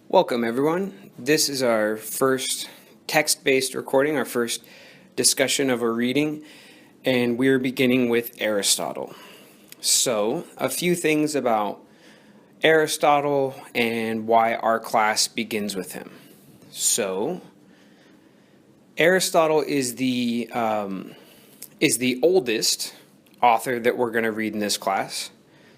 Welcome, everyone. This is our first text-based recording, our first discussion of a reading, and we're beginning with Aristotle. So, a few things about Aristotle and why our class begins with him. So, Aristotle is the oldest author that we're going to read in this class.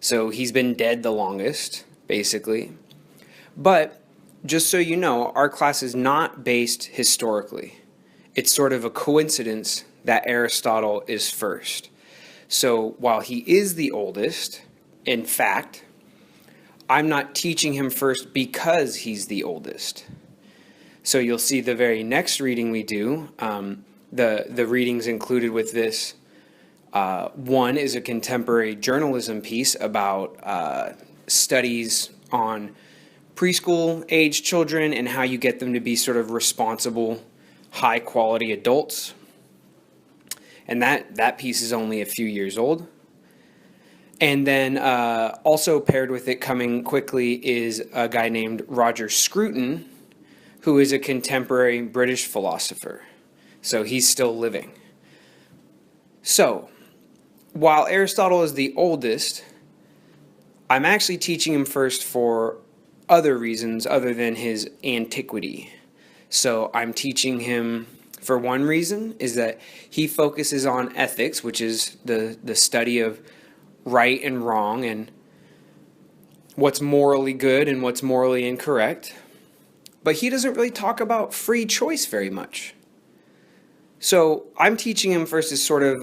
So, he's been dead the longest, basically. But just so you know, our class is not based historically. It's sort of a coincidence that Aristotle is first. So while he is the oldest, in fact, I'm not teaching him first because he's the oldest. So you'll see the very next reading we do, the readings included with this, one is a contemporary journalism piece about studies on preschool age children and how you get them to be sort of responsible, high quality adults. And that piece is only a few years old. And then also paired with it coming quickly is a guy named Roger Scruton, who is a contemporary British philosopher. So he's still living. So while Aristotle is the oldest, I'm actually teaching him first for other reasons other than his antiquity. So I'm teaching him for one reason is that he focuses on ethics, which is the study of right and wrong and what's morally good and what's morally incorrect. But he doesn't really talk about free choice very much. So I'm teaching him first as sort of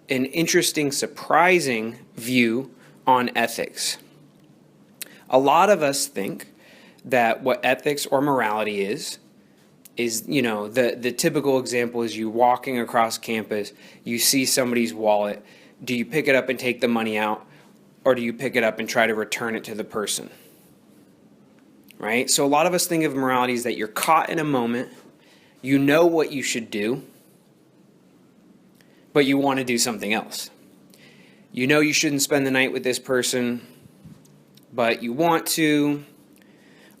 an interesting, surprising view on ethics. A lot of us think that what ethics or morality is, the typical example is you walking across campus, you see somebody's wallet, do you pick it up and take the money out, or do you pick it up and try to return it to the person? Right? So a lot of us think of morality as that you're caught in a moment, you know what you should do, but you want to do something else. You know you shouldn't spend the night with this person, but you want to,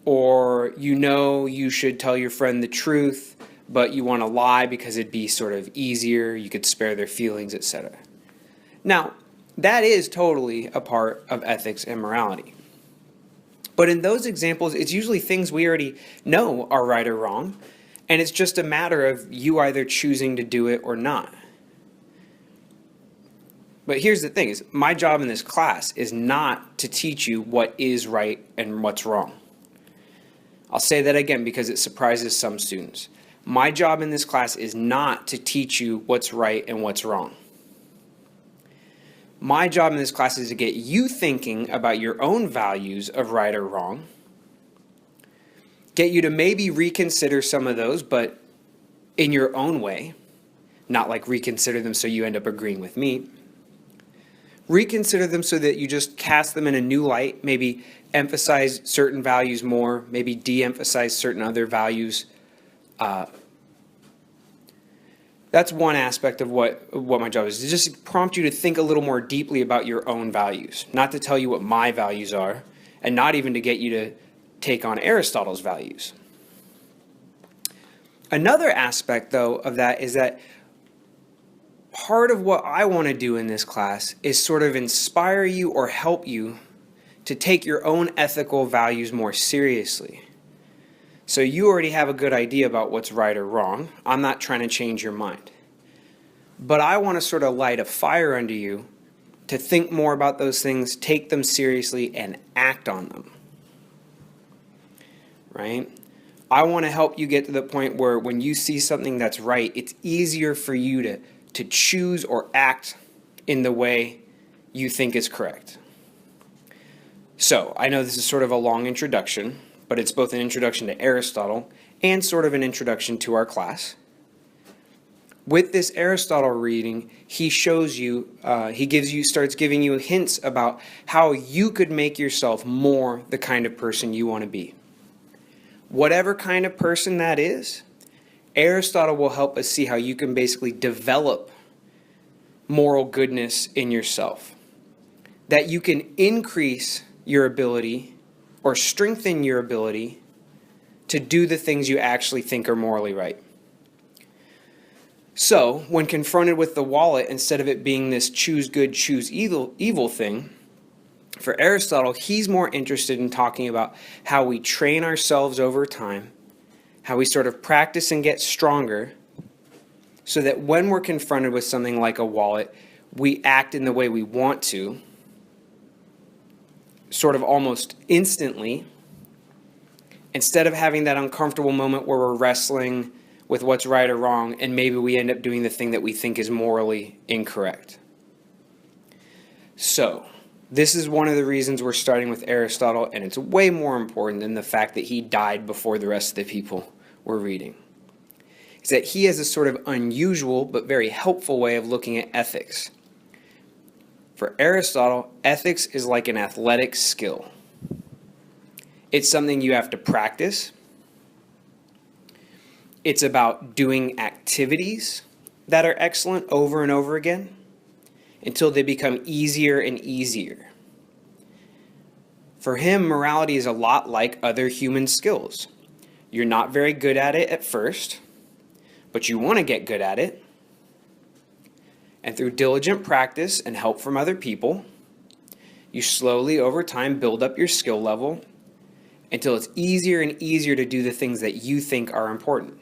or you know you should tell your friend the truth, but you want to lie because it'd be sort of easier, you could spare their feelings, etc. Now, that is totally a part of ethics and morality. But in those examples, it's usually things we already know are right or wrong, and it's just a matter of you either choosing to do it or not. But here's the thing, is my job in this class is not to teach you what is right and what's wrong. I'll say that again because it surprises some students. My job in this class is not to teach you what's right and what's wrong. My job in this class is to get you thinking about your own values of right or wrong, get you to maybe reconsider some of those, but in your own way, not like reconsider them so you end up agreeing with me. Reconsider them so that you just cast them in a new light, maybe emphasize certain values more, maybe de-emphasize certain other values. That's one aspect of what my job is, to just prompt you to think a little more deeply about your own values, not to tell you what my values are, and not even to get you to take on Aristotle's values. Another aspect, though, of that is that part of what I want to do in this class is sort of inspire you or help you to take your own ethical values more seriously. So you already have a good idea about what's right or wrong. I'm not trying to change your mind. But I want to sort of light a fire under you to think more about those things, take them seriously, and act on them. Right? I want to help you get to the point where when you see something that's right, it's easier for you to choose or act in the way you think is correct. So, I know this is sort of a long introduction, but it's both an introduction to Aristotle and sort of an introduction to our class. With this Aristotle reading, he shows you, starts giving you hints about how you could make yourself more the kind of person you want to be. Whatever kind of person that is, Aristotle will help us see how you can basically develop moral goodness in yourself. That you can increase your ability or strengthen your ability to do the things you actually think are morally right. So, when confronted with the wallet, instead of it being this choose good, choose evil thing, for Aristotle, he's more interested in talking about how we train ourselves over time, how we sort of practice and get stronger, so that when we're confronted with something like a wallet, we act in the way we want to, sort of almost instantly, instead of having that uncomfortable moment where we're wrestling with what's right or wrong, and maybe we end up doing the thing that we think is morally incorrect. So, this is one of the reasons we're starting with Aristotle, and it's way more important than the fact that he died before the rest of the people we're reading. It's that he has a sort of unusual but very helpful way of looking at ethics. For Aristotle, ethics is like an athletic skill. It's something you have to practice. It's about doing activities that are excellent over and over again until they become easier and easier. For him, morality is a lot like other human skills. You're not very good at it at first, but you want to get good at it. And through diligent practice and help from other people, you slowly over time build up your skill level until it's easier and easier to do the things that you think are important.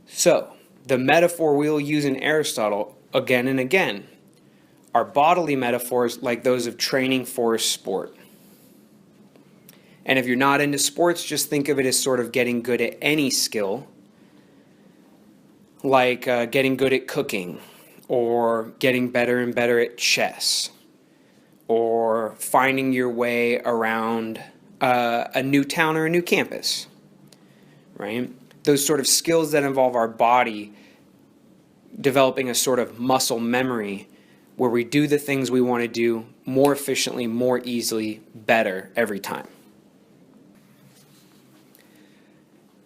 So, the metaphor we'll use in Aristotle again and again are bodily metaphors like those of training for a sport. And if you're not into sports, just think of it as sort of getting good at any skill, like getting good at cooking, or getting better and better at chess, or finding your way around a new town or a new campus, right? Those sort of skills that involve our body developing a sort of muscle memory where we do the things we want to do more efficiently, more easily, better every time.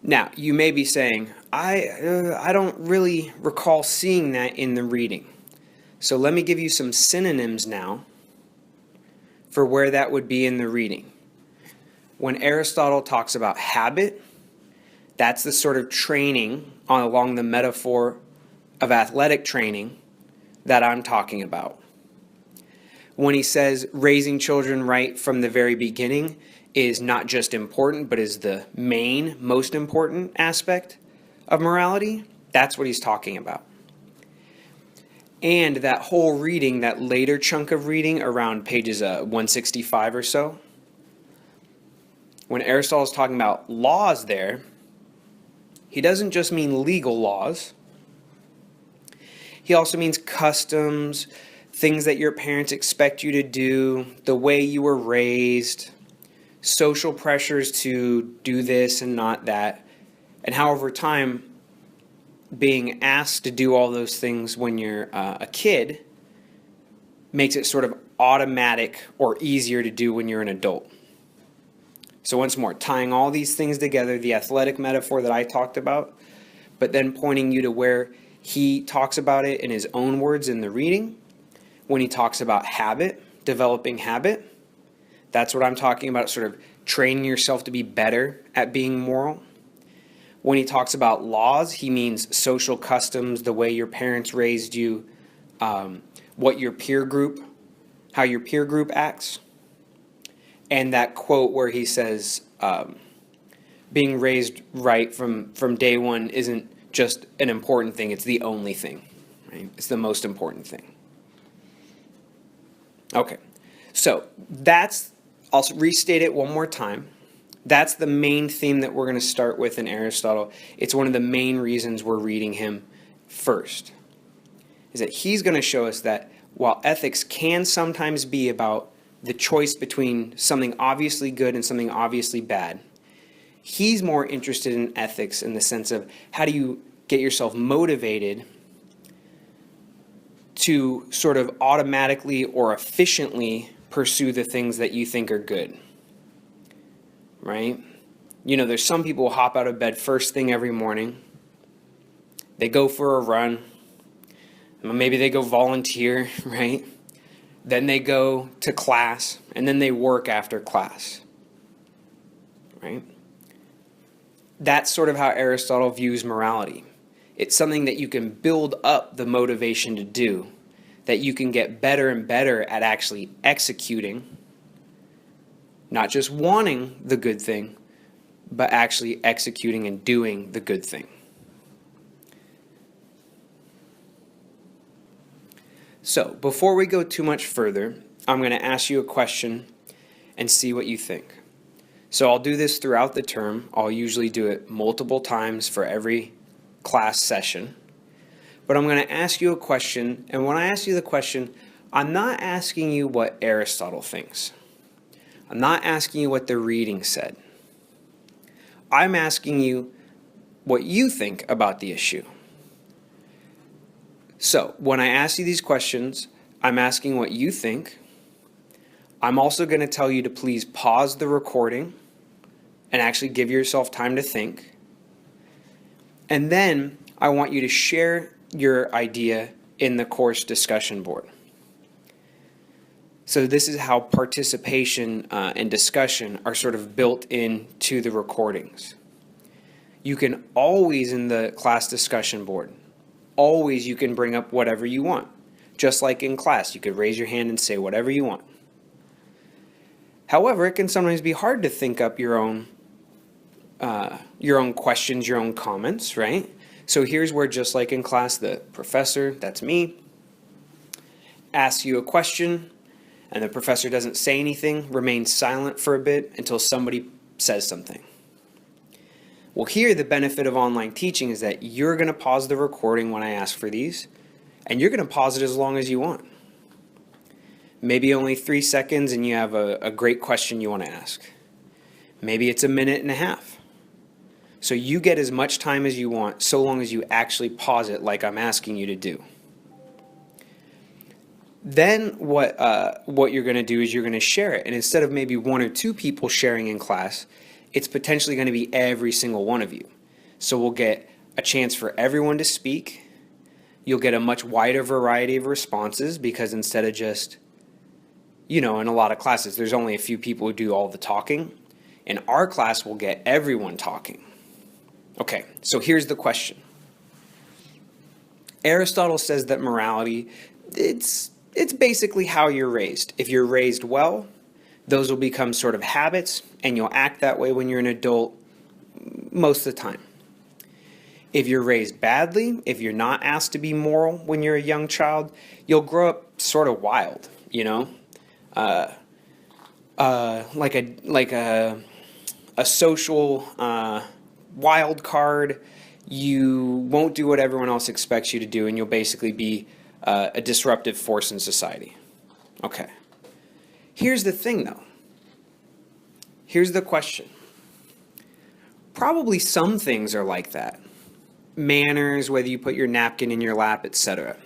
Now, you may be saying, I don't really recall seeing that in the reading. So let me give you some synonyms now for where that would be in the reading. When Aristotle talks about habit, that's the sort of training along the metaphor of athletic training that I'm talking about. When he says raising children right from the very beginning is not just important, but is the main, most important aspect of morality, that's what he's talking about. And that whole reading, that later chunk of reading around pages 165 or so, when Aristotle is talking about laws there, he doesn't just mean legal laws. He also means customs, things that your parents expect you to do, the way you were raised, social pressures to do this and not that, and how over time being asked to do all those things when you're a kid makes it sort of automatic or easier to do when you're an adult. So once more, tying all these things together, the athletic metaphor that I talked about, but then pointing you to where he talks about it in his own words in the reading. When he talks about habit, developing habit, that's what I'm talking about, sort of training yourself to be better at being moral. When he talks about laws, he means social customs, the way your parents raised you, what your peer group, how your peer group acts. And that quote where he says, being raised right from day one isn't just an important thing, it's the only thing, right? It's the most important thing. Okay, so I'll restate it one more time. That's the main theme that we're going to start with in Aristotle. It's one of the main reasons we're reading him first, is that he's going to show us that while ethics can sometimes be about the choice between something obviously good and something obviously bad, he's more interested in ethics in the sense of how do you get yourself motivated to sort of automatically or efficiently pursue the things that you think are good, right? You know, there's some people who hop out of bed first thing every morning. They go for a run. Maybe they go volunteer, right? Then they go to class, and then they work after class. right? That's sort of how Aristotle views morality. It's something that you can build up the motivation to do, that you can get better and better at actually executing, not just wanting the good thing, but actually executing and doing the good thing. So, before we go too much further, I'm going to ask you a question and see what you think. So I'll do this throughout the term. I'll usually do it multiple times for every class session. But I'm going to ask you a question, and when I ask you the question, I'm not asking you what Aristotle thinks. I'm not asking you what the reading said. I'm asking you what you think about the issue. So, when I ask you these questions, I'm asking what you think. I'm also going to tell you to please pause the recording and actually give yourself time to think. And then I want you to share your idea in the course discussion board. So this is how participation and discussion are sort of built into the recordings. You can always, in the class discussion board, always you can bring up whatever you want. Just like in class, you could raise your hand and say whatever you want. However, it can sometimes be hard to think up your own questions, your own comments, right? So here's where, just like in class, the professor, that's me, asks you a question, and the professor doesn't say anything, remains silent for a bit until somebody says something. Well, here the benefit of online teaching is that you're going to pause the recording when I ask for these, and you're going to pause it as long as you want. Maybe only 3 seconds and you have a great question you want to ask. Maybe it's a minute and a half. So you get as much time as you want, so long as you actually pause it like I'm asking you to do. Then what you're going to do is you're going to share it. And instead of maybe 1 or 2 people sharing in class, it's potentially going to be every single one of you. So we'll get a chance for everyone to speak. You'll get a much wider variety of responses because instead of just, in a lot of classes, there's only a few people who do all the talking. In our class, we'll get everyone talking. Okay, so here's the question. Aristotle says that morality, it's basically how you're raised. If you're raised well, those will become sort of habits, and you'll act that way when you're an adult most of the time. If you're raised badly, if you're not asked to be moral when you're a young child, you'll grow up sort of wild, like a social wild card. You won't do what everyone else expects you to do, and you'll basically be a disruptive force in society. Okay. Here's the thing, though. Here's the question. Probably some things are like that. Manners, whether you put your napkin in your lap, etc.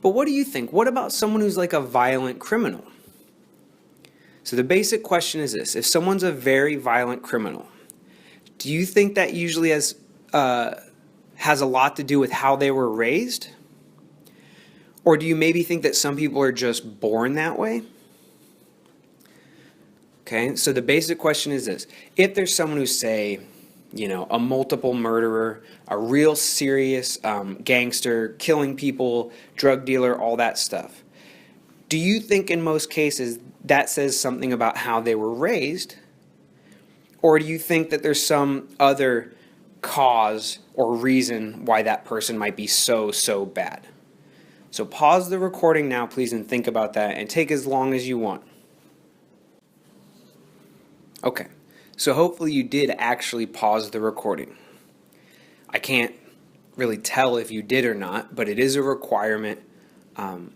But what do you think? What about someone who's like a violent criminal? So the basic question is this. If someone's a very violent criminal, do you think that usually has a lot to do with how they were raised? Or do you maybe think that some people are just born that way? Okay, so the basic question is this. If there's someone who's, say, a multiple murderer, a real serious gangster, killing people, drug dealer, all that stuff, do you think in most cases that says something about how they were raised? Or do you think that there's some other cause or reason why that person might be so bad? So pause the recording now, please, and think about that, and take as long as you want. Okay, so hopefully you did actually pause the recording. I can't really tell if you did or not, but it is a requirement, and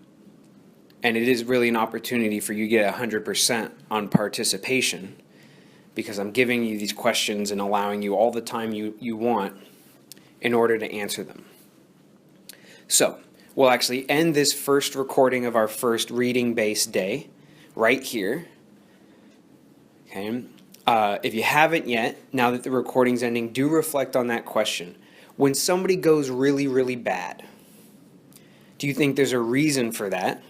it is really an opportunity for you to get 100% on participation, because I'm giving you these questions and allowing you all the time you want in order to answer them. So, we'll actually end this first recording of our first reading-based day right here. Okay. If you haven't yet, now that the recording's ending, do reflect on that question. When somebody goes really, really bad, do you think there's a reason for that?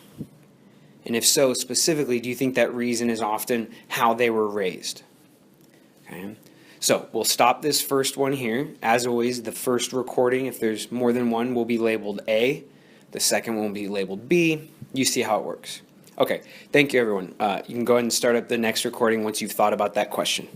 And if so, specifically, do you think that reason is often how they were raised? Okay. So we'll stop this first one here. As always, the first recording, if there's more than one, will be labeled A. The second one will be labeled B. You see how it works. Okay, thank you everyone. You can go ahead and start up the next recording once you've thought about that question.